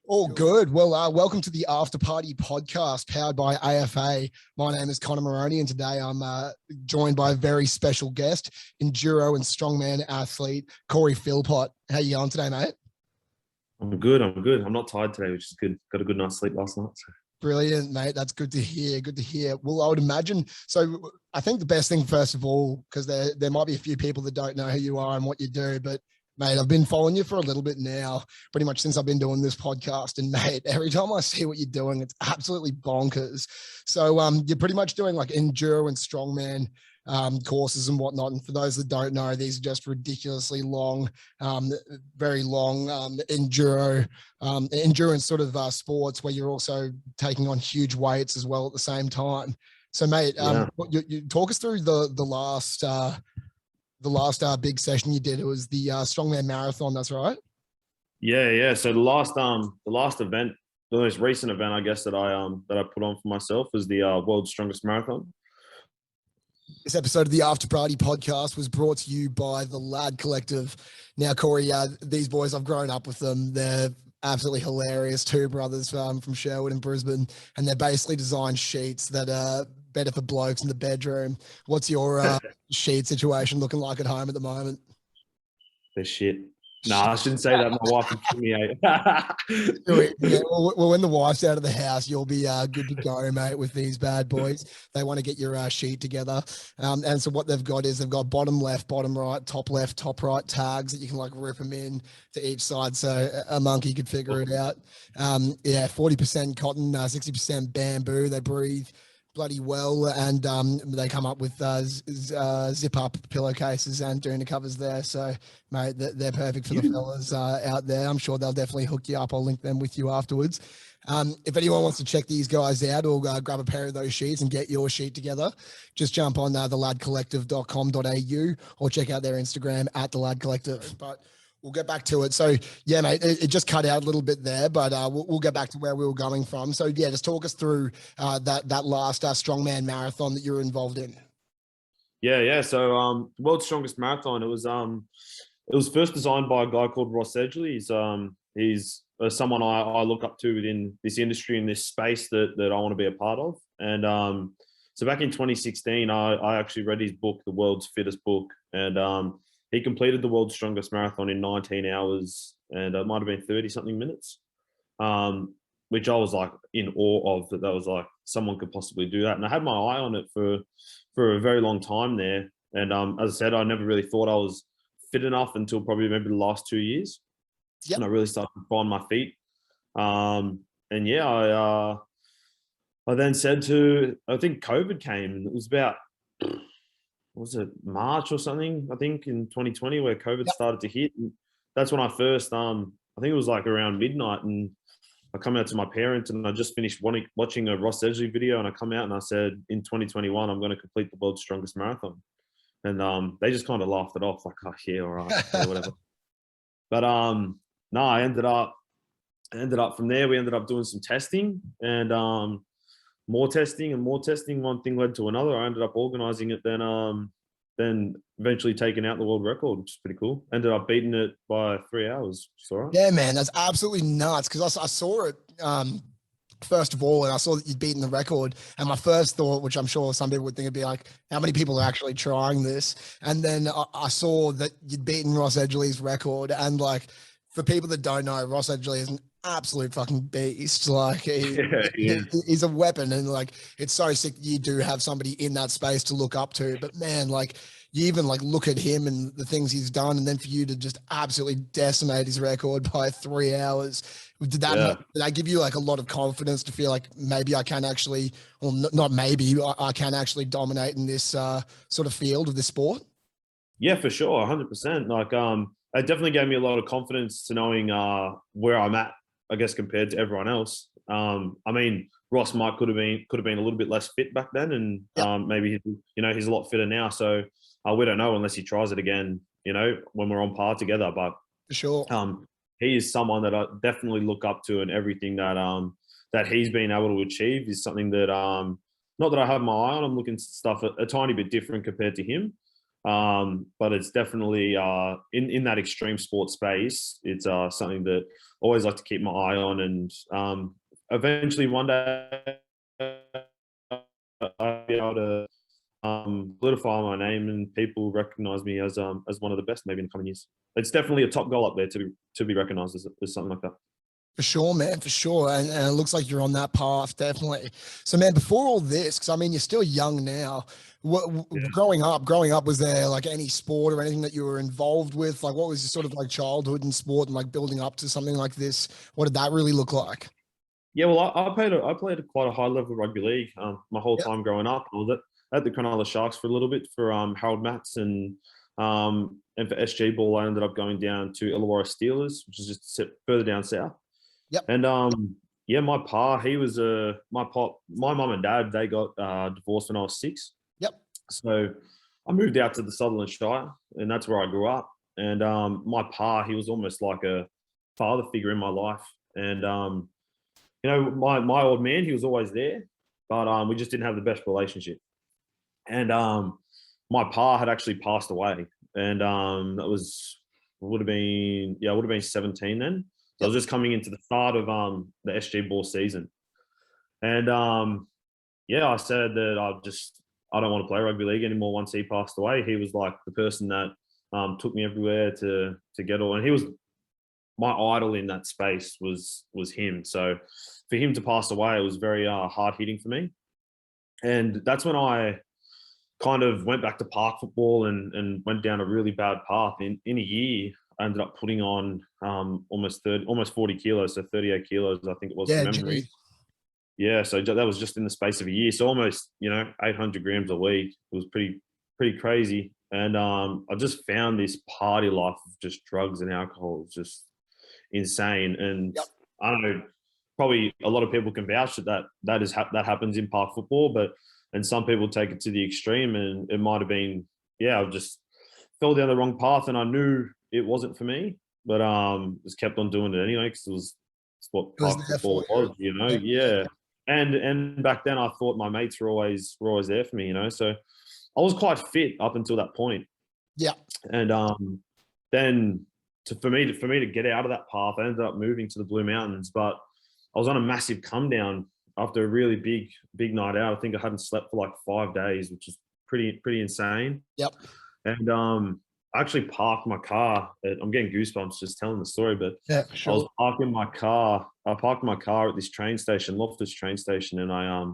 All good. Well, welcome to the After Party podcast powered by AFA. My name is Connor Moroney, and today I'm joined by a very special guest, Enduro and Strongman athlete, Corey Phillpott. How you going today, mate? I'm good. I'm not tired today, which is good. Got a good night's sleep last night. So. Brilliant, mate. That's good to hear. Good to hear. Well, I would imagine. So I think the best thing, first of all, because there might be a few people that don't know who you are and what you do, but mate, I've been following you for a little bit now, pretty much since I've been doing this podcast. And mate, every time I see what you're doing, it's absolutely bonkers. So you're pretty much doing like enduro and strongman courses and whatnot. And for those that don't know, these are just ridiculously long, very long endurance sort of sports where you're also taking on huge weights as well at the same time. So mate, you talk us through the last big session you did. It was the Strongman Marathon. That's right. Yeah. So the last event, the most recent event, I guess that I put on for myself was the World's Strongest Marathon. This episode of the After Party podcast was brought to you by the Lad Collective. Now, Corey, these boys, I've grown up with them. They're absolutely hilarious. Two brothers from Sherwood and Brisbane, and they're basically designed sheets that are better for blokes in the bedroom. What's your sheet situation looking like at home at the moment? They're shit. No, I shouldn't say that. My wife would kill me. Yeah, well, when the wife's out of the house, you'll be good to go, mate, with these bad boys. They want to get your sheet together. And so what they've got is they've got bottom left, bottom right, top left, top right tags that you can like rip them in to each side. So a monkey could figure it out. 40% cotton, 60% bamboo. They breathe bloody well, and they come up with zip up pillowcases and doona covers there. So mate, they're perfect for the fellas out there. I'm sure they'll definitely hook you up. I'll link them with you afterwards. If anyone wants to check these guys out or grab a pair of those sheets and get your sheet together, just jump on theladcollective.com.au or check out their Instagram at theladcollective. But we'll get back to it. So yeah, mate, it just cut out a little bit there, but we'll get back to where we were going from. So yeah, just talk us through that last Strongman Marathon that you were involved in. Yeah. So World's Strongest Marathon. It was first designed by a guy called Ross Edgley. He's someone I look up to within this industry, in this space that I want to be a part of. And so back in 2016, I actually read his book, The World's Fittest Book, and he completed the World's Strongest Marathon in 19 hours, and it might have been 30-something minutes, which I was like in awe of, that was like someone could possibly do that. And I had my eye on it for a very long time there. And as I said, I never really thought I was fit enough until probably maybe the last 2 years. Yep. And I really started to find my feet. And yeah, I then said I think COVID came, and it was about, was it March or something, I think, in 2020, where COVID started to hit. And that's when I first, I think it was like around midnight, and I come out to my parents, and I just finished watching a Ross Edgley video, and I come out and I said, in 2021, I'm going to complete the World's Strongest Marathon. And they just kind of laughed it off, like, oh yeah, all right, yeah, whatever. But no, I ended up from there, we ended up doing some testing, and more testing. One thing led to another. I ended up organizing it, then eventually taking out the world record, which is pretty cool. Ended up beating it by 3 hours. All right. Yeah, man, that's absolutely nuts. Because I saw it first of all, and I saw that you'd beaten the record. And my first thought, which I'm sure some people would think, would be like, how many people are actually trying this? And then I saw that you'd beaten Ross Edgley's record, and like, for people that don't know, Ross Edgley is an absolute fucking beast. Like he's a weapon, and like, it's so sick you do have somebody in that space to look up to. But man, like, you even like look at him and the things he's done, and then for you to just absolutely decimate his record by 3 hours, did that give you like a lot of confidence to feel like maybe I can actually, or not maybe, I can actually dominate in this sort of field of this sport? Yeah, for sure, 100%. Like it definitely gave me a lot of confidence to knowing where I'm at, I guess, compared to everyone else. I mean, Ross could have been a little bit less fit back then, and maybe he's a lot fitter now. So we don't know unless he tries it again, when we're on par together. But for sure, he is someone that I definitely look up to, and everything that he's been able to achieve is something that not that I have my eye on. I'm looking at stuff a tiny bit different compared to him. But it's definitely in that extreme sport space. It's something that I always like to keep my eye on, and eventually one day I'll be able to solidify my name and people recognize me as one of the best maybe in the coming years. It's definitely a top goal up there to be recognized as something like that. For sure, man, for sure. And it looks like you're on that path, definitely. So, man, before all this, because I mean, you're still young now. Yeah. Growing up, was there like any sport or anything that you were involved with? Like, what was your sort of like childhood in sport and like building up to something like this? What did that really look like? Yeah, well, I played at quite a high level of rugby league my whole Yep. time growing up. I was at the Cronulla Sharks for a little bit for Harold Matts, and for SG ball I ended up going down to Illawarra Steelers, which is just further down south. Yep. And yeah, my pa, he was my mum and dad, they got divorced when I was 6. Yep. So I moved out to the Sutherland Shire, and that's where I grew up. And my pa, he was almost like a father figure in my life. And you know, my old man, he was always there, but we just didn't have the best relationship. And my pa had actually passed away, and that was would have been I would have been 17 then. So I was just coming into the start of the SG ball season, and yeah, I said that I don't want to play rugby league anymore. Once he passed away, he was like the person that took me everywhere to get all, and he was my idol in that space was him. So for him to pass away, it was very hard hitting for me, and that's when I kind of went back to park football and went down a really bad path. In a year, I ended up putting on almost 40 kilos, so 38 kilos, I think it was from Yeah. memory. Geez. Yeah, so that was just in the space of a year. So almost, 800 grams a week. It was pretty crazy. And I just found this party life of just drugs and alcohol just insane. And Yep. I don't know, probably a lot of people can vouch that happens in park football, and some people take it to the extreme, and it might have been, yeah, I just fell down the wrong path, and I knew it wasn't for me, but just kept on doing it anyway because it's what It was park there for football you. was, Yeah. yeah. And back then I thought my mates were always there for me, so I was quite fit up until that point. Yeah. And then for me to get out of that path, I ended up moving to the Blue Mountains, but I was on a massive come down after a really big night out. I think I hadn't slept for like 5 days, which is pretty insane. Yep. And I actually parked my car. I'm getting goosebumps just telling the story, but Yeah, for I was sure. parking my car. I parked my car at this train station, Loftus train station, and I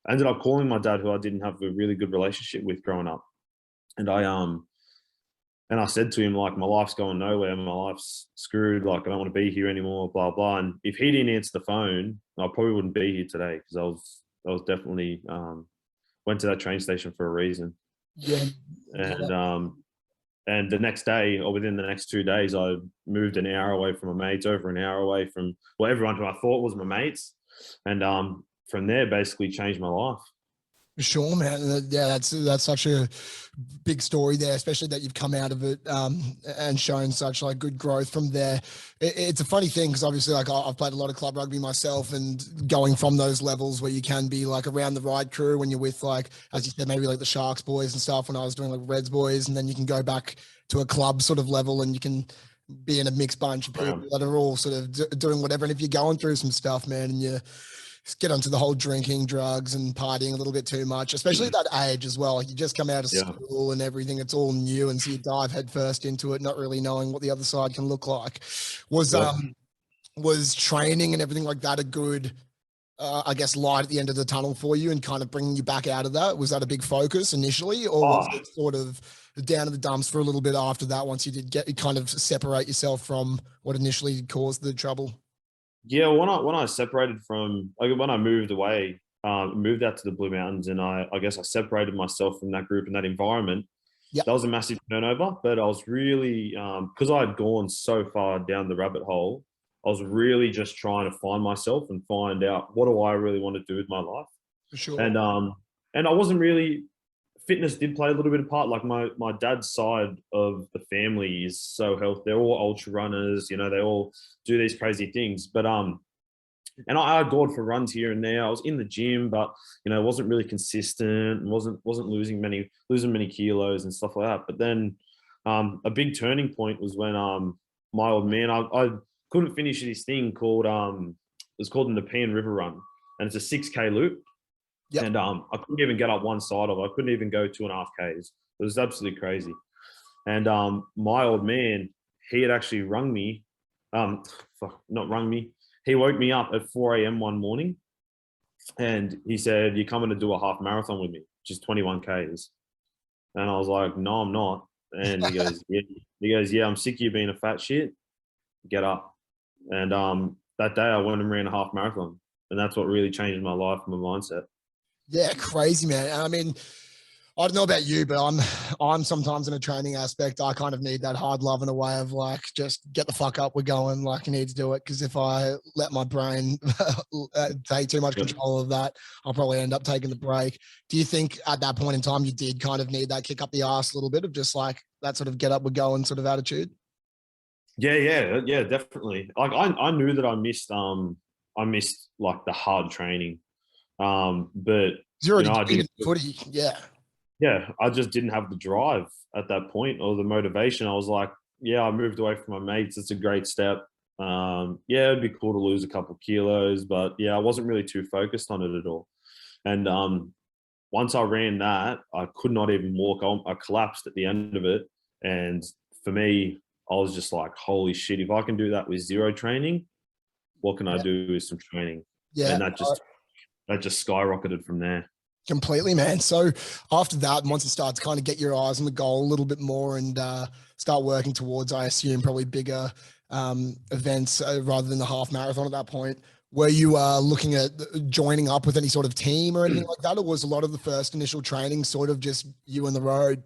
ended up calling my dad, who I didn't have a really good relationship with growing up. And I said to him, like, my life's going nowhere. My life's screwed. Like, I don't want to be here anymore, blah, blah. And if he didn't answer the phone, I probably wouldn't be here today, because I was definitely went to that train station for a reason. Yeah. And the next day, or within the next 2 days, I moved an hour away from my mates, over an hour away from everyone who I thought was my mates. And from there, basically changed my life. For sure, man. Yeah, that's such a big story there, especially that you've come out of it and shown such like good growth from there. It's a funny thing because obviously, like, I've played a lot of club rugby myself, and going from those levels where you can be like around the right crew when you're with, like, as you said, maybe like the Sharks boys and stuff when I was doing like Reds boys, and then you can go back to a club sort of level and you can be in a mixed bunch of people that are all sort of doing whatever. And if you're going through some stuff, man, and you get onto the whole drinking, drugs, and partying a little bit too much, especially at that age as well. Like, you just come out of school and everything, it's all new, and so you dive headfirst into it, not really knowing what the other side can look like. Was training and everything like that a good, I guess, light at the end of the tunnel for you and kind of bringing you back out of that? Was that a big focus initially, or was it sort of down in the dumps for a little bit after that, once you did get kind of separate yourself from what initially caused the trouble? Yeah, when I separated from, like, when I moved away, moved out to the Blue Mountains, and I guess I separated myself from that group and that environment. Yeah. That was a massive turnover, but I was really, because I had gone so far down the rabbit hole, I was really just trying to find myself and find out, what do I really want to do with my life. For sure. And I wasn't really fitness did play a little bit of part. Like my dad's side of the family is so healthy. They're all ultra runners, you know, they all do these crazy things. But and I adored for runs here and there. I was in the gym, but you know, wasn't really consistent and wasn't losing many kilos and stuff like that. But then a big turning point was when my old man, I couldn't finish this thing called it was called the Nepean River Run, and it's a 6K loop. Yep. And I couldn't even get up one side of it. I couldn't even go 2.5 Ks. It was absolutely crazy. And my old man, he had actually rung me, not rung me. He woke me up at 4 a.m. one morning, and he said, "You're coming to do a half marathon with me, just 21 Ks." And I was like, "No, I'm not." And he goes, "Yeah." He goes, "Yeah, I'm sick of you being a fat shit. Get up." And that day I went and ran a half marathon, and that's what really changed my life and my mindset. Yeah, crazy, man. I mean, I don't know about you, but I'm sometimes in a training aspect, I kind of need that hard love in a way of like, just get the fuck up, we're going, like you need to do it. Because if I let my brain take too much control of that, I'll probably end up taking the break. Do you think at that point in time you did kind of need that kick up the ass a little bit of just like that sort of get up, we're going sort of attitude? Yeah, definitely. Like I knew that I missed like the hard training. But You're you already know, I doing didn't. it in footy, yeah. Yeah, I just didn't have the drive at that point or the motivation. I was like, yeah, I moved away from my mates. It's a great step. Yeah, it'd be cool to lose a couple of kilos, but yeah, I wasn't really too focused on it at all. And once I ran that, I could not even walk. I collapsed at the end of it. And for me, I was just like, holy shit, if I can do that with zero training, what can I Yeah. do with some training? Yeah. And that just skyrocketed from there. Completely, man. So after that, once you start to kind of get your eyes on the goal a little bit more and start working towards, I assume, probably bigger events rather than the half marathon at that point, were you looking at joining up with any sort of team or anything like that? Or was a lot of the first initial training sort of just you and the road?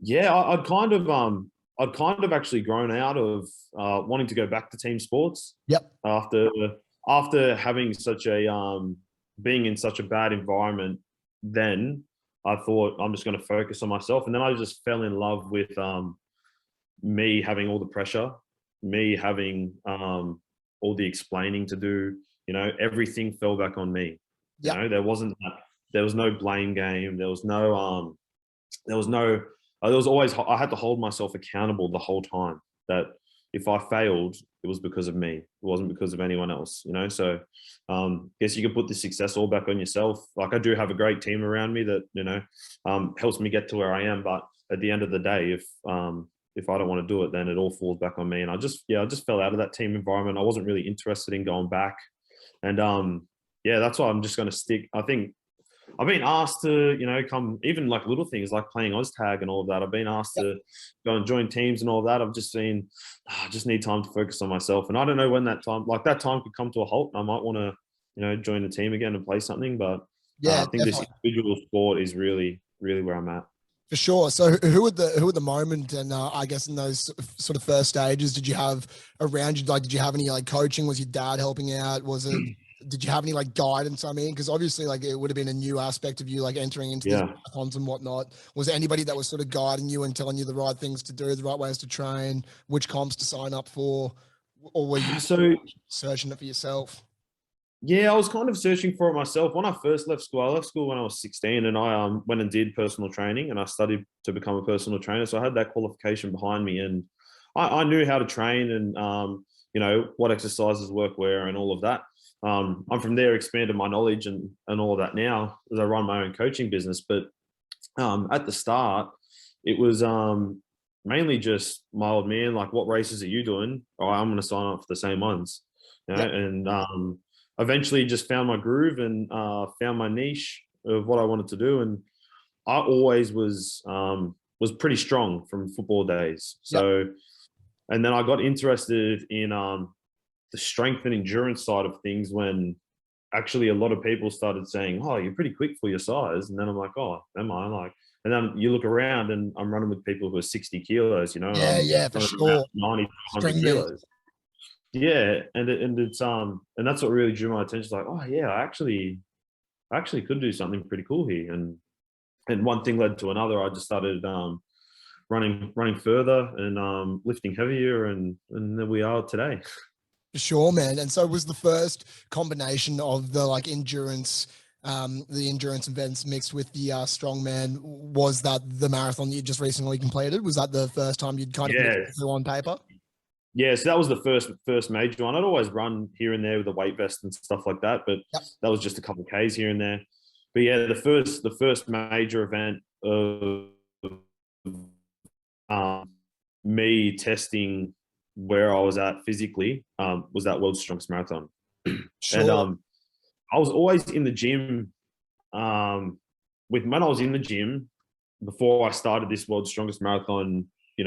Yeah, I'd kind of actually grown out of wanting to go back to team sports Yep. after having such a being in such a bad environment. Then I thought I'm just going to focus on myself, and then I just fell in love with me having all the pressure, me having all the explaining to do. You know, everything fell back on me. You Yep. know, there was no blame game. There was no there was no there was always, I had to hold myself accountable the whole time, that if I failed, it was because of me. It wasn't because of anyone else, you know? So guess you could put the success all back on yourself. Like I do have a great team around me that, you know, helps me get to where I am. But at the end of the day, if I don't want to do it, then it all falls back on me. And I just fell out of that team environment. I wasn't really interested in going back. And yeah, that's why I'm just going to stick. I think I've been asked to, you know, come even like little things like playing OzTag and all of that. I've been asked to go and join teams and all of that. I've just seen, I just need time to focus on myself. And I don't know when that time could come to a halt. I might want to, you know, join the team again and play something. But Yeah, I think this individual sport is really, really where I'm at. for sure. So who at the moment, and I guess in those sort of first stages, did you have around you? Like, did you have any like coaching? Was your dad helping out? Was it? Did you have any like guidance? I mean, because obviously, like it would have been a new aspect of you, like entering into these Yeah. marathons and whatnot. Was there anybody that was sort of guiding you and telling you the right things to do, the right ways to train, which comps to sign up for, or were you So searching it for yourself? yeah, I was kind of searching for it myself. When I first left school, I left school when I was 16, and I went and did personal training, and I studied to become a personal trainer. So I had that qualification behind me, and I knew how to train and you know, what exercises work where and all of that. I'm from there, expanded my knowledge and all of that now as I run my own coaching business. But at the start, it was mainly just my old man, like, what races are you doing? Oh, I'm going to sign up for the same ones, you know, Yep. and eventually just found my groove and found my niche of what I wanted to do. And I always was pretty strong from football days. Yep. So, and then I got interested in the strength and endurance side of things when actually a lot of people started saying, "Oh, you're pretty quick for your size." And then I'm like, "Oh, am I?" Like, and then you look around and I'm running with people who are 60 kilos, you know, and Yeah, I'm yeah, for running around sure. 90 to 100 String beans. kilos. Yeah, and it's and that's what really drew my attention. Like, oh yeah, I actually could do something pretty cool here. And and one thing led to another. I just started running further and lifting heavier, and there we are today. Sure, man. And so was the first combination of the like the endurance events mixed with the strongman, was that the marathon that you just recently completed? Was that the first time you'd kind of mixed the two on paper? Yeah, so that was the first major one. I'd always run here and there with a weight vest and stuff like that, but that was just a couple of Ks here and there. But yeah, the first major event of me testing where I was at physically was that World's Strongest Marathon. Sure. And I was always in the gym. When I was in the gym before I started this World's Strongest Marathon,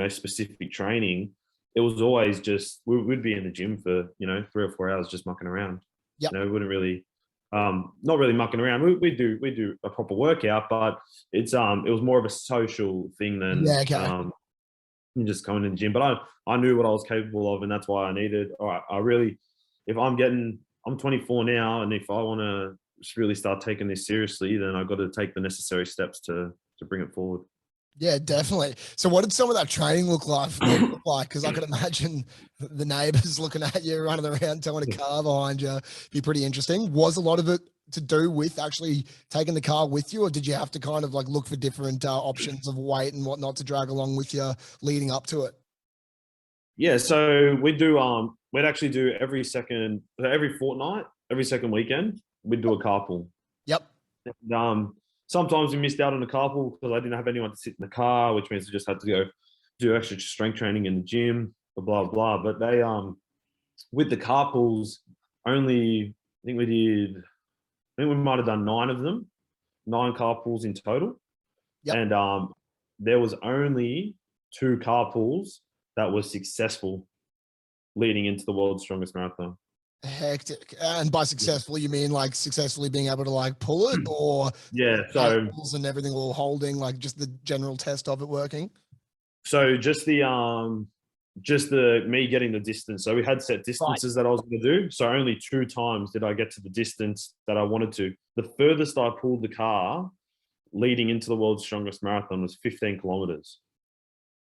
specific training, it was always just we'd be in the gym for 3 or 4 hours just mucking around. Yeah, we wouldn't really, not really mucking around. We do a proper workout, but it was more of a social thing than just coming in the gym. But I knew what I was capable of, and that's why I needed. All right, I'm 24 now, and if I want to really start taking this seriously, then I've got to take the necessary steps to bring it forward. Yeah, definitely. So what did some of that training look like? Because I could imagine the neighbors looking at you running around towing a car behind you be pretty interesting. Was a lot of it to do with actually taking the car with you, or did you have to kind of like look for different options of weight and whatnot to drag along with you leading up to it? Yeah, so we'd actually do every fortnight, every second weekend, we'd do a carpool. Yep. And, sometimes we missed out on the carpool because I didn't have anyone to sit in the car, which means I just had to go do extra strength training in the gym, blah, blah. But they, with the carpools, I think we might have done 9 of them, 9 carpools in total. Yep. And there was only 2 carpools that were successful leading into the World's Strongest Marathon. Hectic. And by successful, you mean like successfully being able to like pull it, or so and everything all holding, like just the general test of it working? So just the me getting the distance. So we had set distances that I was going to do. So only 2 times did I get to the distance that I wanted to. The furthest I pulled the car leading into the World's Strongest Marathon was 15 kilometers.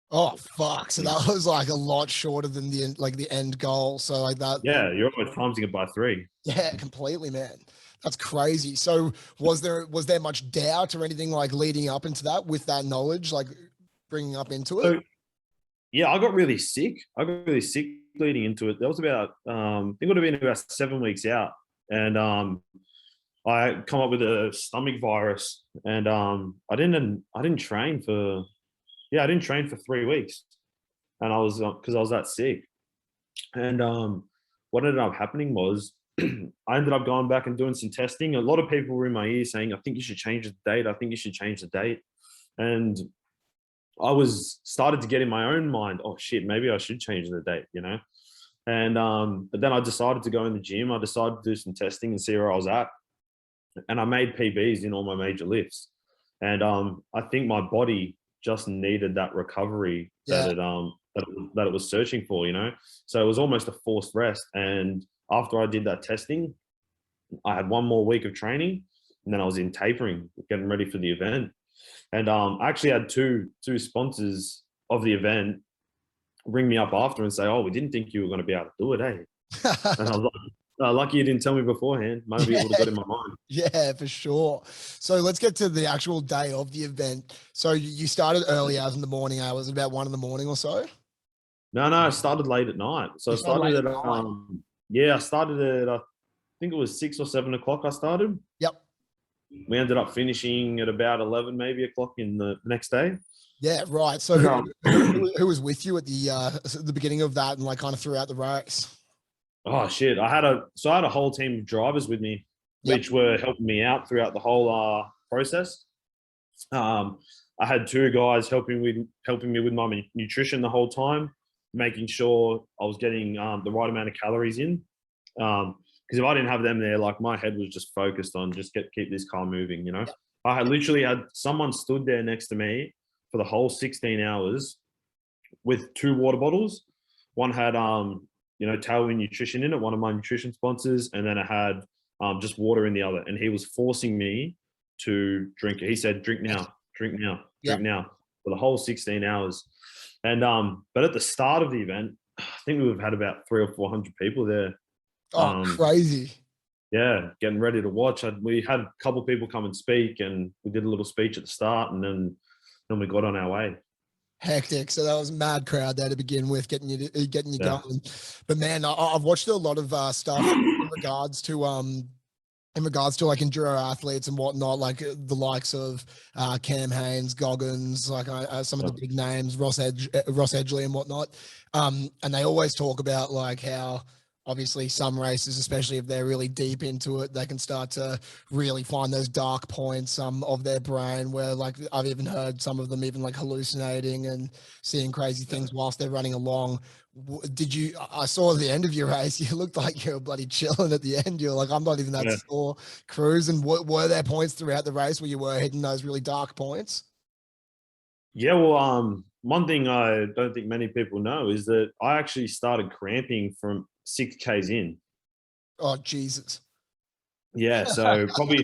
Oh fuck! So that was like a lot shorter than the end goal. So like that. Yeah, you're almost timesing it by 3. Yeah, completely, man. That's crazy. So was there much doubt or anything like leading up into that with that knowledge, like bringing up into it? So, yeah, I got really sick. Leading into it. That was about I think it would have been about 7 weeks out, and I come up with a stomach virus, and I didn't train for. Yeah, I didn't train for 3 weeks, and I was because I was that sick. And what ended up happening was I ended up going back and doing some testing. A lot of people were in my ear saying, "I think you should change the date. I think you should change the date." And I started to get in my own mind, "Oh shit, maybe I should change the date," And but then I decided to go in the gym. I decided to do some testing and see where I was at, and I made PBs in all my major lifts. And I think my body just needed that recovery that it was searching for, So it was almost a forced rest. And after I did that testing, I had 1 more week of training, and then I was in tapering, getting ready for the event. And I actually had two sponsors of the event ring me up after and say, "Oh, we didn't think you were going to be able to do it, eh?" And I was like, "Lucky you didn't tell me beforehand. Maybe it would have got in my mind." Yeah, for sure. So let's get to the actual day of the event. So you started early hours in the morning hours, about 1 in the morning or so? No, I started late at night. So I started at I started at I think it was 6 or 7 o'clock. I started. Yep. We ended up finishing at about 11, maybe o'clock in the next day. Yeah, right. So who was with you at the beginning of that and like kind of throughout the race? Oh shit! I had a whole team of drivers with me, which were helping me out throughout the whole process. I had 2 guys helping me with my nutrition the whole time, making sure I was getting the right amount of calories in. Because if I didn't have them there, like my head was just focused on just keep this car moving. I had literally had someone stood there next to me for the whole 16 hours with 2 water bottles. One had Tailwind Nutrition in it, one of my nutrition sponsors, and then it had just water in the other. And he was forcing me to drink it. He said, "Drink now." Yep. drink now for the whole 16 hours. And but at the start of the event, I think we've had about 300 or 400 people there. Oh, crazy. Yeah, getting ready to watch. We had a couple people come and speak, and we did a little speech at the start, and then we got on our way. Hectic. So that was a mad crowd there to begin with, getting you Yeah. going. But man, I've watched a lot of stuff in regards to like enduro athletes and whatnot, like the likes of Cam Haynes, Goggins, like some of the big names, Ross Edgley and whatnot. And they always talk about like how obviously some races, especially if they're really deep into it, they can start to really find those dark points of their brain where like I've even heard some of them even like hallucinating and seeing crazy things whilst they're running along. I saw the end of your race, you looked like you were bloody chilling at the end. You're like, I'm not even that sore cruising. Were there points throughout the race where you were hitting those really dark points? Yeah, well, one thing I don't think many people know is that I actually started cramping from 6Ks in. Oh, Jesus. Yeah, so probably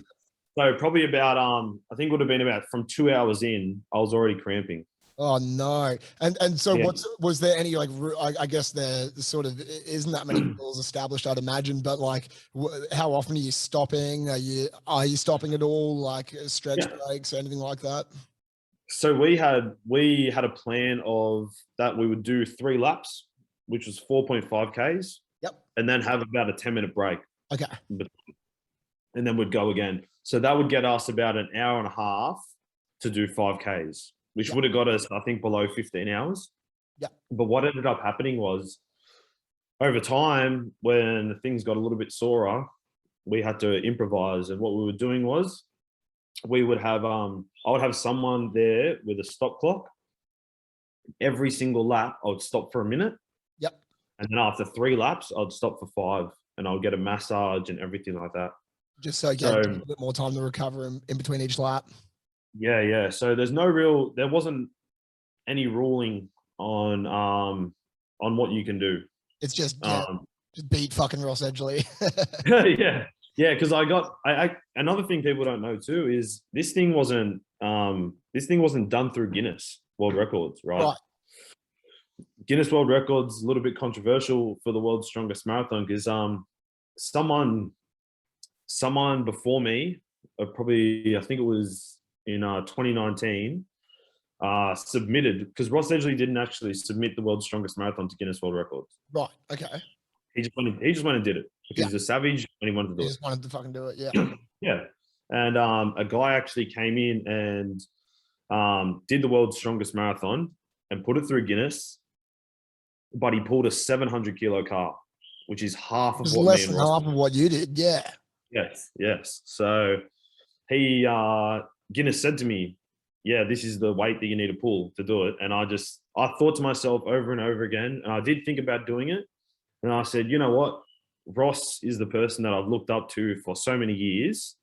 about I think it would have been about from 2 hours in, I was already cramping. Oh no! And so, was there any like? I guess there sort of isn't that many rules established, I'd imagine. But like, how often are you stopping? Are you stopping at all? Like stretch breaks or anything like that? So we had a plan of that we would do 3 laps, which was 4.5 Ks. Yep. And then have about a 10-minute break. Okay. And then we'd go again. So that would get us about an hour and a half to do 5 Ks, which would have got us, I think, below 15 hours. Yeah. But what ended up happening was over time, when things got a little bit sorer, we had to improvise. And what we were doing was we would have, I would have someone there with a stop clock. Every single lap, I would stop for a minute. Yep. And then after 3 laps, I'd stop for 5 and I'll get a massage and everything like that. Just so you get a little bit more time to recover in between each lap. Yeah. So there wasn't any ruling on what you can do. It's just beat fucking Ross Edgley. Yeah. Because another thing people don't know too is this thing wasn't done through Guinness World Records, right? Guinness World Records a little bit controversial for the world's strongest marathon because someone before me, probably I think it was in 2019, submitted because Ross Edgley didn't actually submit the world's strongest marathon to Guinness World Records. Right. Okay. He just went and did it because he's a savage and he wanted to do it. He just wanted to fucking do it. Yeah. Yeah. And a guy actually came in and did the world's strongest marathon and put it through Guinness, but he pulled a 700 kilo car, which is half of what less than half of what you did. Yeah. Yes. So he Guinness said to me, yeah, this is the weight that you need to pull to do it. And I thought to myself over and over again, and I did think about doing it. And I said, you know what? Ross is the person that I've looked up to for so many years.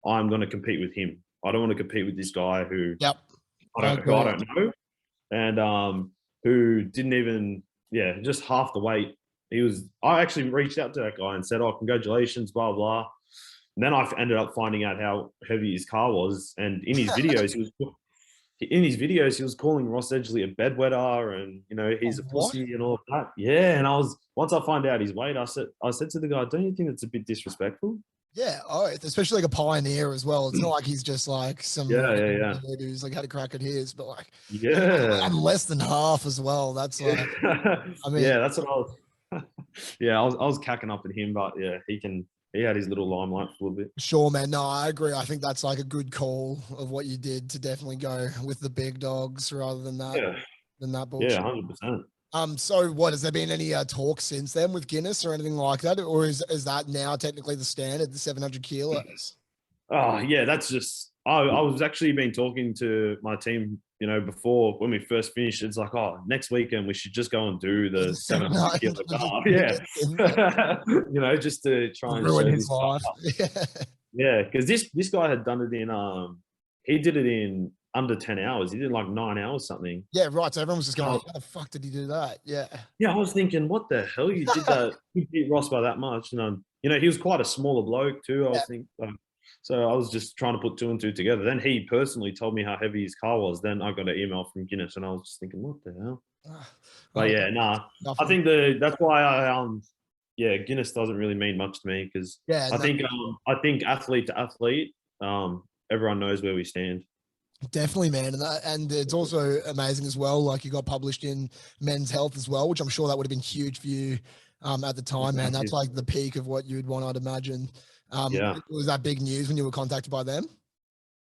I'm going to compete with him. I don't want to compete with this guy who I don't know. And who didn't even, just half the weight. I actually reached out to that guy and said, oh, congratulations, blah, blah. And then I ended up finding out how heavy his car was. And in his videos, he was calling Ross Edgley a bedwetter and, he's a pussy and all of that. Yeah. And once I find out his weight, I said to the guy, don't you think that's a bit disrespectful? Yeah. Oh, especially like a pioneer as well. It's not like he's just like some who's like had a crack at his, but like, and less than half as well. That's like, I mean, that's what I was. I was cacking up at him, but yeah, he had his little limelight for a little bit. Sure, man. No, I agree. I think that's like a good call of what you did to definitely go with the big dogs rather than that. Than that bullshit. Yeah, 100%. So what has there been any talk since then with Guinness or anything like that, or is that now technically the standard, the 700 kilos? Oh yeah, that's just. I was actually been talking to my team, before when we first finished. It's like, oh, next weekend we should just go and do the 700 kilo car. Yeah, just to try and ruin his life. Yeah, because this guy had done it in he did it in under 10 hours. He did like 9 hours something. Yeah, right. So everyone was just going, how the fuck did he do that? Yeah. Yeah, I was thinking, what the hell? You did that? You beat Ross by that much. And he was quite a smaller bloke too. I was thinking. So I was just trying to put two and two together. Then he personally told me how heavy his car was. Then I got an email from Guinness, and I was just thinking, what the hell? Ah, But oh, yeah, nah. I nothing. think that's why yeah, Guinness doesn't really mean much to me because Yeah, no, I think athlete to athlete, everyone knows where we stand. definitely, man. And it's also amazing as well. Like you got published in Men's Health as well, which I'm sure that would have been huge for you at the time, man. That's Massive. like the peak of what you'd want, I'd imagine. Yeah. Was that big news when you were contacted by them?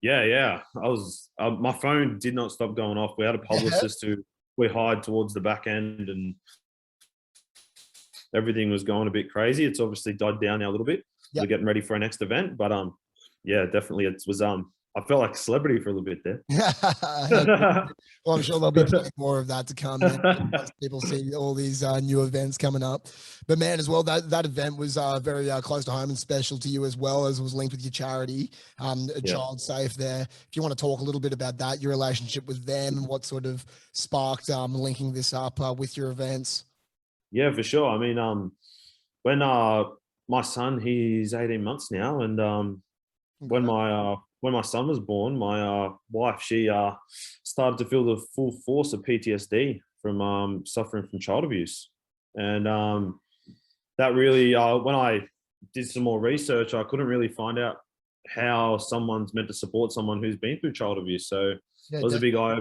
Yeah, yeah. I was my phone did not stop going off. We had a Yeah. publicist who we hired towards the back end, and everything was going a bit crazy. It's obviously died down now a little bit. We're Yep. getting ready for our next event, but yeah, definitely it was I felt like a celebrity for a little bit there. Well, I'm sure there'll be plenty more of that to come, man. Once people see all these new events coming up. But man, as well, that event was very close to home and special to you as well, as it was linked with your charity, Yeah. Child Safe. There, if you want to talk a little bit about that, your relationship with them, and what sort of sparked linking this up with your events. Yeah, for sure. I mean, when my son, he's 18 months now, and Congrats. when my son was born, my wife, she started to feel the full force of PTSD from suffering from child abuse, and that really when I did some more research, I couldn't really find out how someone's meant to support someone who's been through child abuse. So it Yeah, was a big eye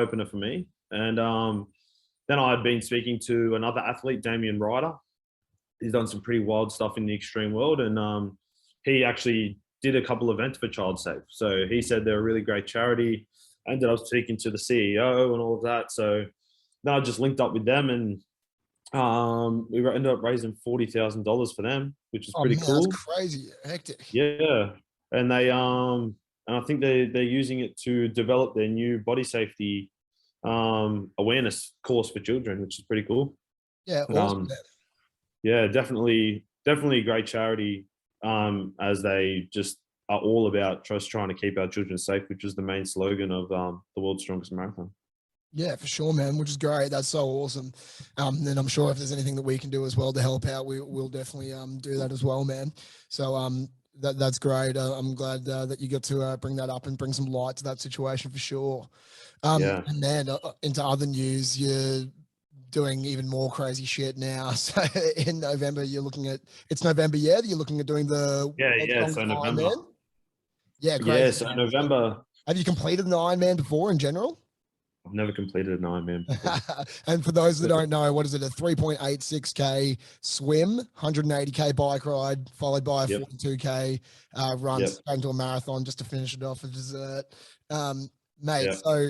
opener for me. And then I had been speaking to another athlete, Damien Ryder. He's done some pretty wild stuff in the extreme world, and he actually did a couple events for Child Safe. So he said they're a really great charity. I ended up speaking to the CEO and all of that. So then I just linked up with them, and we ended up raising $40,000 for them, which is oh pretty man, that's cool. crazy, hectic. Yeah, and and I think they're using it to develop their new body safety awareness course for children, which is pretty cool. Yeah, But awesome. yeah, definitely a great charity. As they just are all about just trying to keep our children safe, which is the main slogan of the world's strongest marathon. Yeah, for sure, man, which is great. That's so awesome. And I'm sure if there's anything that we can do as well to help out, will definitely do that as well, man. So that's great. I'm glad that you get to bring that up and bring some light to that situation for sure. Yeah. And then into other news, you're doing even more crazy shit now. So in November, it's November, yeah, that you're looking at doing the Yeah, World's yeah. So Strongest November. Ironman. Yeah, Yeah, crazy, so man. So November. have you completed an Ironman before in general? I've never completed an Ironman before. And for those that don't know, what is it? A 3.86K swim, 180K bike ride, followed by a Yep. 42K run Yep. straight into a marathon just to finish it off for dessert. Mate, Yep. so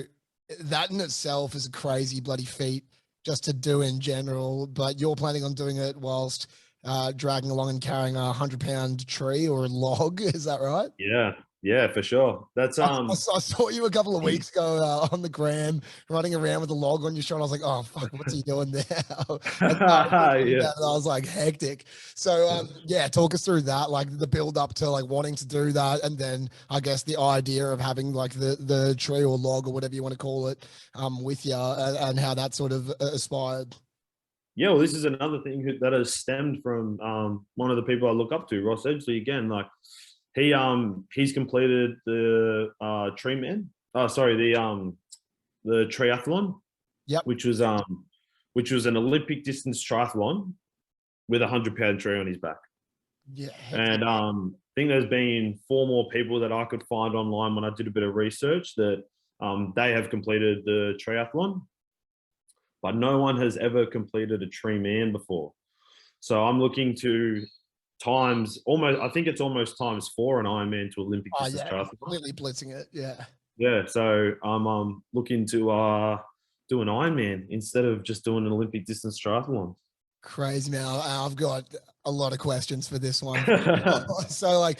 that in itself is a crazy bloody feat just to do in general, but you're planning on doing it whilst dragging along and carrying a 100-pound tree or a log. Is that right? Yeah. Yeah, for sure. That's I saw you a couple of weeks ago on the gram running around with a log on your shoulder. I was like, oh, fuck, what's he doing now? And about yeah. it, I was like, hectic. So, yeah, talk us through that, like the build up to like wanting to do that. And then I guess the idea of having like the tree or log or whatever you want to call it with you and how that sort of aspired. Yeah, well, this is another thing that has stemmed from one of the people I look up to, Ross Edgley. Again, like he's completed the tree man. Oh, sorry, the triathlon, Yep. which was an Olympic distance triathlon with a 100-pound tree on his back. Yeah. Hectic. And I think there's been four more people that I could find online when I did a bit of research that they have completed the triathlon, but no one has ever completed a tree man before. So I'm looking to I think it's almost times four an Ironman to Olympic Oh, distance yeah. triathlon. Completely blitzing it. Yeah. Yeah, so I'm looking to do an Ironman instead of just doing an Olympic distance triathlon. Crazy, man. I've got a lot of questions for this one. So, like,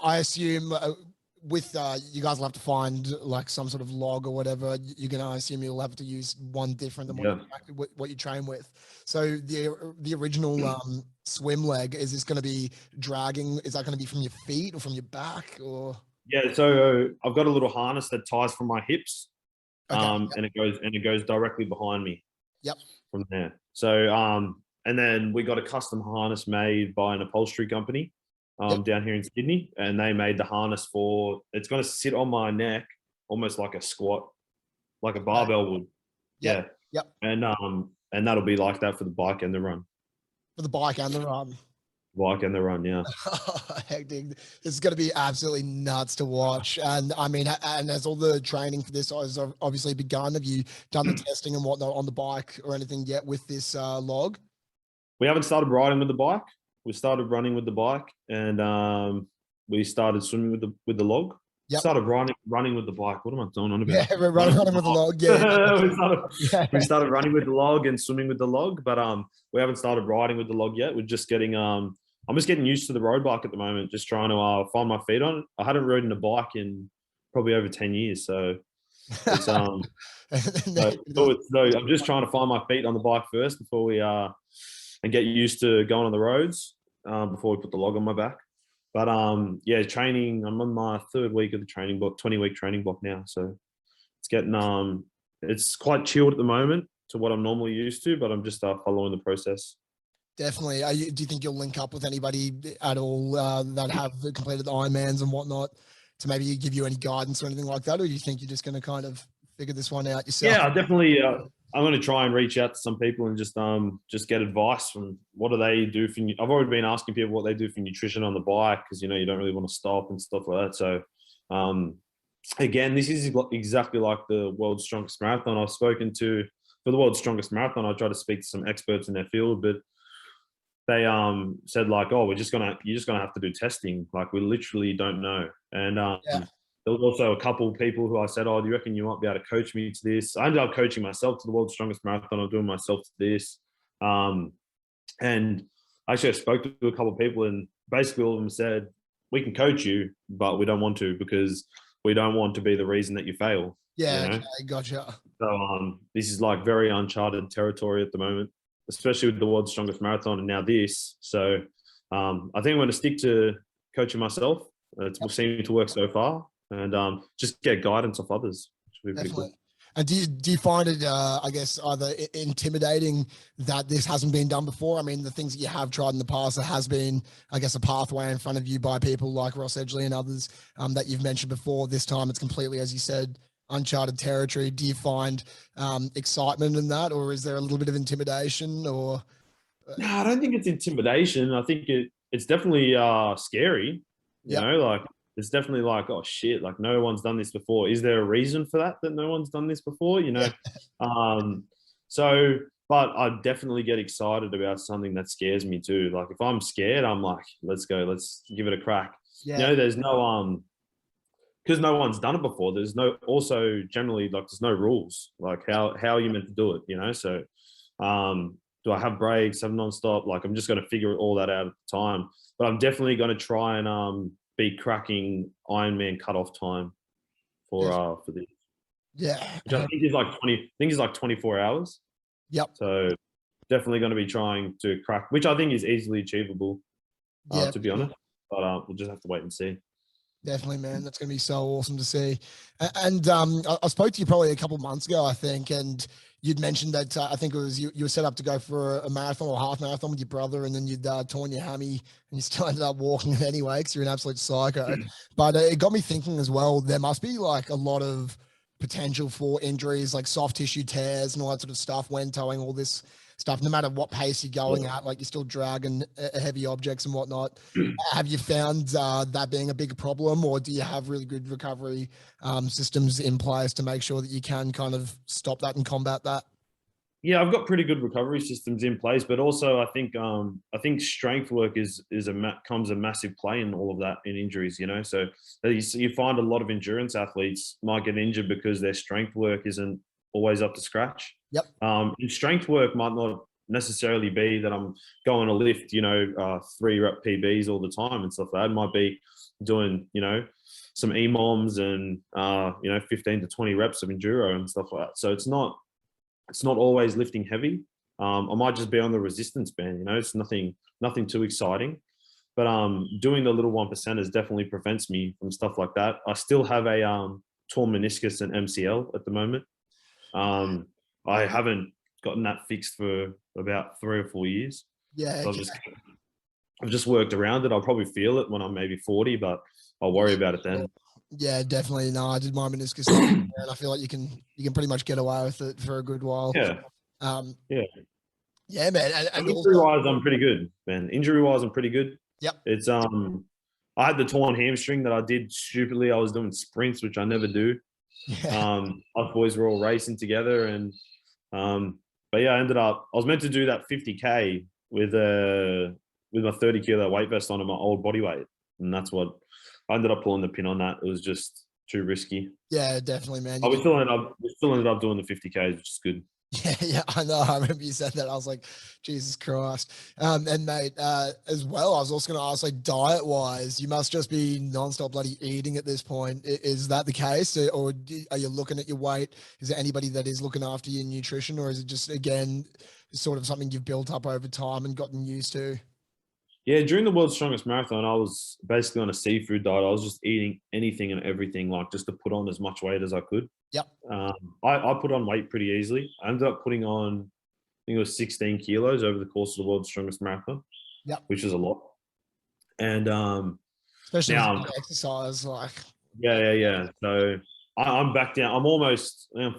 I assume with you guys will have to find like some sort of log or whatever. You're gonna I assume you'll have to use one different than Yeah. what you train with. So the original swim leg, is this going to be dragging? Is that going to be from your feet or from your back or? Yeah, so I've got a little harness that ties from my hips, Okay. and it goes directly behind me Yep. from there. So and then we got a custom harness made by an upholstery company. Yep. down here in Sydney, and they made the harness for. It's going to sit on my neck, almost like a squat, like a barbell would. Yep. Yeah, Yep. and that'll be like that for the bike and the run. For the bike and the run. Bike and the run, yeah. Hectic. This is going to be absolutely nuts to watch. And I mean, and has all the training for this has obviously begun? Have you done the testing and whatnot on the bike or anything yet with this log? We haven't started riding with the bike. We started running with the bike, and we started swimming with the log. Yep. Started running with the bike. What am I doing on about? Yeah, we're running with the log. Yeah. we started running with the log and swimming with the log, but we haven't started riding with the log yet. We're just getting I'm just getting used to the road bike at the moment, just trying to find my feet on it. I hadn't ridden a bike in probably over 10 years, so it's so I'm just trying to find my feet on the bike first before we and get used to going on the roads before we put the log on my back. But yeah, training. I'm on my 3rd week of the training block, 20-week training block now. So it's getting it's quite chilled at the moment to what I'm normally used to, but I'm just following the process. Definitely. Do you think you'll link up with anybody at all that have completed the Ironmans and whatnot to maybe give you any guidance or anything like that, or do you think you're just going to kind of figure this one out yourself? Yeah, definitely. I'm going to try and reach out to some people and just get advice from what do they do for. I've already been asking people what they do for nutrition on the bike because you don't really want to stop and stuff like that. So again, this is exactly like the World's Strongest Marathon. I've spoken to for the World's Strongest Marathon. I try to speak to some experts in their field, but they said like, oh, you're just gonna have to do testing. Like we literally don't know. And there was also a couple of people who I said, oh, do you reckon you might be able to coach me to this? I ended up coaching myself to the World's Strongest Marathon. I'm doing myself to this. And actually I spoke to a couple of people and basically all of them said, we can coach you, but we don't want to because we don't want to be the reason that you fail. Yeah, okay, gotcha. So this is like very uncharted territory at the moment, especially with the World's Strongest Marathon and now this. So I think I'm going to stick to coaching myself. It's seemed to work so far. And just get guidance off others. Definitely. And do you find it, I guess, either intimidating that this hasn't been done before? I mean, the things that you have tried in the past, there has been, I guess, a pathway in front of you by people like Ross Edgley and others that you've mentioned before. This time it's completely, as you said, uncharted territory. Do you find excitement in that, or is there a little bit of intimidation? Or no, I don't think it's intimidation. I think it's definitely scary. You know, like it's definitely like, oh shit, like no one's done this before. Is there a reason for that no one's done this before? So, but I definitely get excited about something that scares me too. Like if I'm scared, I'm like, let's go, let's give it a crack. There's no because no one's done it before. There's also generally like there's no rules. Like how are you meant to do it? So do I have breaks, have non-stop? Like I'm just going to figure all that out at the time. But I'm definitely going to try and be cracking Ironman cutoff time for this. Yeah. Which I think is like 24 hours. Yep. So definitely going to be trying to crack, which I think is easily achievable, to be honest. But we'll just have to wait and see. Definitely, man. That's going to be so awesome to see. And I spoke to you probably a couple of months ago, I think, and you'd mentioned that I think it was you were set up to go for a marathon or half marathon with your brother, and then you'd torn your hammy, and you still ended up walking it anyway because you're an absolute psycho. But it got me thinking as well, there must be like a lot of potential for injuries, like soft tissue tears and all that sort of stuff when towing all this stuff, no matter what pace you're going at, like you're still dragging heavy objects and whatnot. Have you found that being a big problem, or do you have really good recovery systems in place to make sure that you can kind of stop that and combat that? Yeah, I've got pretty good recovery systems in place, but also I think strength work comes a massive play in all of that in injuries. So you find a lot of endurance athletes might get injured because their strength work isn't always up to scratch. Yep. And strength work might not necessarily be that I'm going to lift 3-rep PBs all the time and stuff like that. It might be doing some EMOMs and 15 to 20 reps of enduro and stuff like that. So it's not always lifting heavy. I might just be on the resistance band. It's nothing too exciting. But doing the little 1%ers definitely prevents me from stuff like that. I still have a torn meniscus and MCL at the moment. I haven't gotten that fixed for about 3 or 4 years. Yeah. So Okay. I've just worked around it. I'll probably feel it when I'm maybe 40, but I'll worry about it then. Yeah, definitely. No, I did my meniscus last year, and I feel like you can pretty much get away with it for a good while. Yeah. Um, Yeah. yeah, man. And Injury also, wise, I'm pretty good, man. Injury wise, I'm pretty good. yep. It's I had the torn hamstring that I did stupidly. I was doing sprints, which I never do. Yeah. Us boys were all racing together, and but yeah, I was meant to do that 50K with my 30 kilo weight vest on and my old body weight, and that's what I ended up pulling the pin on. That it was just too risky. Yeah, definitely, man. We still ended up doing the 50Ks, which is good. Yeah, I know. I remember you said that. I was like, Jesus Christ. And mate, as well, I was also going to ask, like, diet wise, you must just be nonstop bloody eating at this point. Is that the case, or are you looking at your weight? Is there anybody that is looking after your nutrition, or is it just again sort of something you've built up over time and gotten used to? Yeah, during the World's Strongest Marathon, I was basically on a seafood diet. I was just eating anything and everything, like just to put on as much weight as I could. Yep. I put on weight pretty easily. I ended up putting on, I think it was 16 kilos over the course of the World's Strongest Marathon. Yep. Which is a lot. And especially now with exercise, like. Yeah. So I'm back down. I'm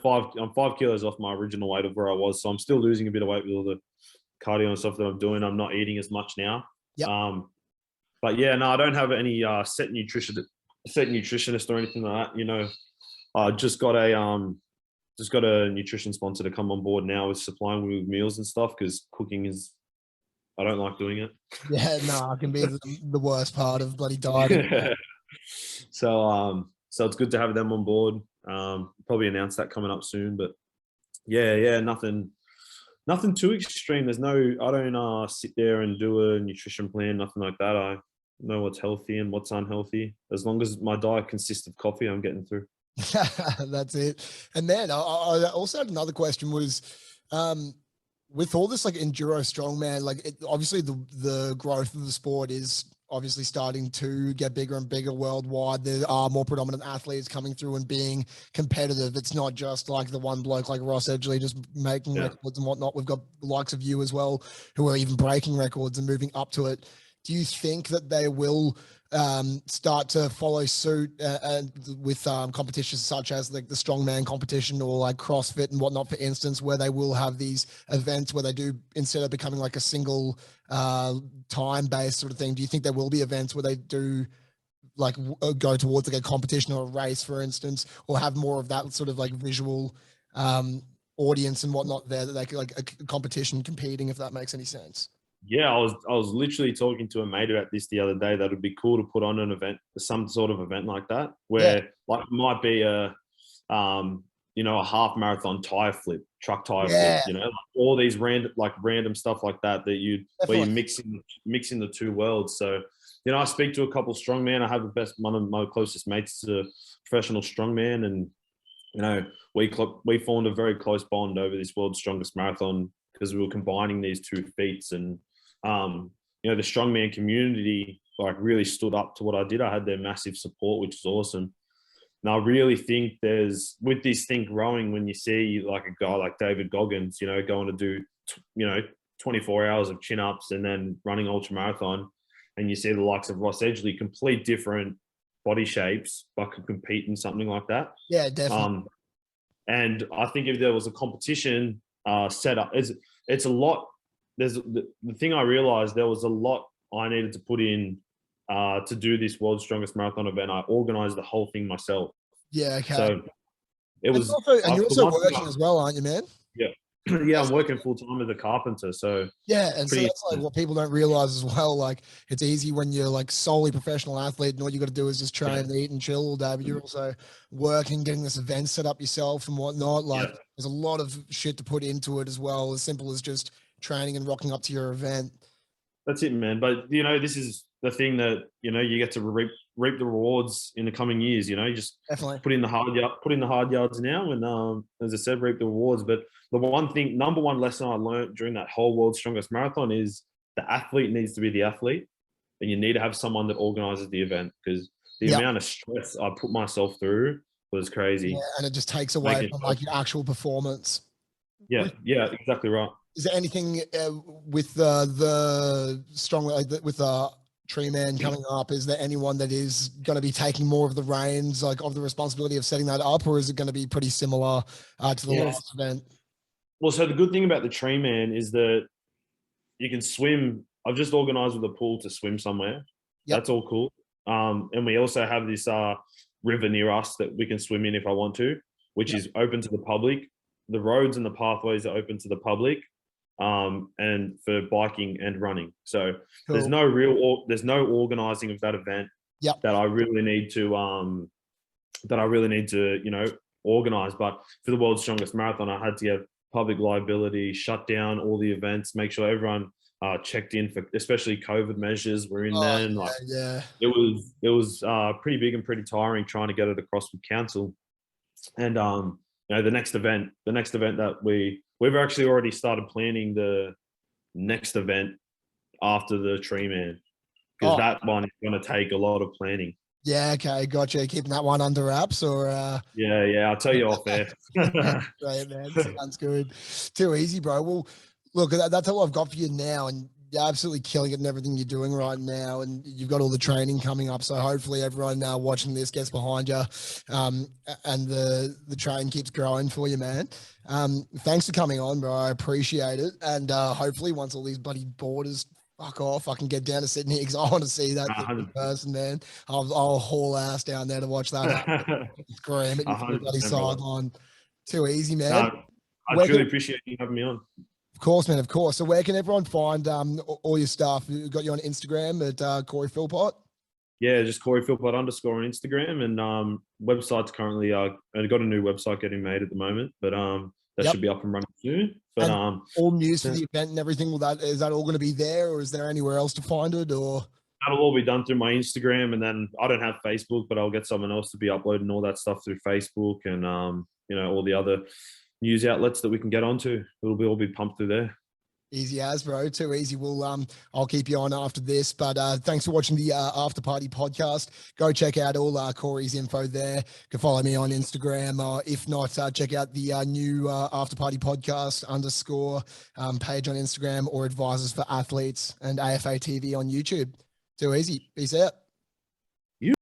5 kilos off my original weight of where I was. So I'm still losing a bit of weight with all the cardio and stuff that I'm doing. I'm not eating as much now. Yep. But yeah, no, I don't have any set nutritionist or anything like that. You know, I just got a nutrition sponsor to come on board now with supplying me with meals and stuff, because cooking is, I don't like doing it. Yeah, no, it can be the worst part of bloody dieting. So it's good to have them on board. Probably announce that coming up soon, but yeah, nothing too extreme. I don't sit there and do a nutrition plan, nothing like that. I know what's healthy and what's unhealthy. As long as my diet consists of coffee, I'm getting through. That's it. And then I also had another question was, with all this like enduro strongman, like obviously the growth of the sport is obviously starting to get bigger and bigger worldwide. There are more predominant athletes coming through and being competitive. It's not just like the one bloke like Ross Edgley just making records and whatnot. We've got the likes of you as well, who are even breaking records and moving up to it. Do you think that they will start to follow suit with competitions such as like the strongman competition or like CrossFit and whatnot, for instance, where they will have these events where they do, instead of becoming like a single time-based sort of thing, do you think there will be events where they do like go towards like a competition or a race, for instance, or have more of that sort of like visual audience and whatnot there, that they could like a competition competing, if that makes any sense? Yeah, I was literally talking to a mate about this the other day. That would be cool to put on an event, some sort of event like that, where like it might be a half marathon tire flip, truck tire flip, like all these random stuff like that where you're mixing the two worlds. So, I speak to a couple strongman. I have one of my closest mates is a professional strongman, and we formed a very close bond over this World's Strongest Marathon, because we were combining these two feats. And the strongman community like really stood up to what I did. I had their massive support, which is awesome. And I really think with this thing growing, when you see like a guy like David Goggins, going to do 24 hours of chin-ups and then running ultra marathon, and you see the likes of Ross Edgley, complete different body shapes, but could compete in something like that. Yeah, definitely. And I think if there was a competition set up, it's a lot. There's the thing I realized, there was a lot I needed to put in to do this World's Strongest Marathon event. I organized the whole thing myself. Yeah, okay. So it was. And you're also working as well, aren't you, man? Yeah. Yeah, I'm working full time as a carpenter. So yeah, and so that's like what people don't realize as well. Like, it's easy when you're like solely professional athlete and all you got to do is just train and eat and chill all day, but you're also working, getting this event set up yourself and whatnot. Like, there's a lot of shit to put into it as well, as simple as just training and rocking up to your event. That's it, man. But this is the thing that you get to reap the rewards in the coming years. You just definitely put in the hard yards now, and as I said, reap the rewards. But the number one lesson I learned during that whole World's Strongest Marathon is the athlete needs to be the athlete, and you need to have someone that organizes the event, because the amount of stress I put myself through was crazy. Yeah, and it just takes away from like your actual performance. Yeah, exactly right. Is there anything with the strong, with the tree man coming up? Is there anyone that is going to be taking more of the reins, like of the responsibility of setting that up, or is it going to be pretty similar to the last event? Well, so the good thing about the tree man is that you can swim. I've just organized with a pool to swim somewhere. Yep. That's all cool. And we also have this river near us that we can swim in if I want to, which is open to the public. The roads and the pathways are open to the public, and for biking and running. So there's no organizing of that event that I really need to organize. But for the world's strongest marathon, I had to have public liability, shut down all the events, make sure everyone checked in for, especially COVID measures were in there. And it was pretty big and pretty tiring trying to get it across with council. And the next event that we've actually already started planning the next event after the tree man, because that one is going to take a lot of planning. Yeah, okay, gotcha. Keeping that one under wraps, or yeah, I'll tell you off there. Great, man. Sounds good. Too easy, bro. Well, look, that's all I've got for you now, and you're absolutely killing it in everything you're doing right now, and you've got all the training coming up. So hopefully everyone watching this gets behind you, and the train keeps growing for you, man. Thanks for coming on, bro. I appreciate it, and hopefully once all these bloody borders fuck off, I can get down to Sydney because I want to see that thing in person, man. I'll haul ass down there to watch that. Scream at you from the bloody sideline. Too easy, man. I truly appreciate you having me on. Of course, man. Of course. So where can everyone find all your stuff? We've got you on Instagram at Corey Phillpott. Yeah, just Corey Phillpott _ on Instagram, and website's currently I've got a new website getting made at the moment, but that should be up and running soon. But all news for the event and everything, is that all going to be there, or is there anywhere else to find it? Or that'll all be done through my Instagram, and then I don't have Facebook, but I'll get someone else to be uploading all that stuff through Facebook and all the other news outlets that we can get onto. It'll all be pumped through there. Easy as, bro. Too easy. Well, I'll keep you on after this, but thanks for watching the After Party podcast. Go check out all Corey's info there. You can follow me on Instagram. If not, check out the new After Party podcast _ page on Instagram, or Advisors for Athletes and AFATV on YouTube. Too easy. Peace out.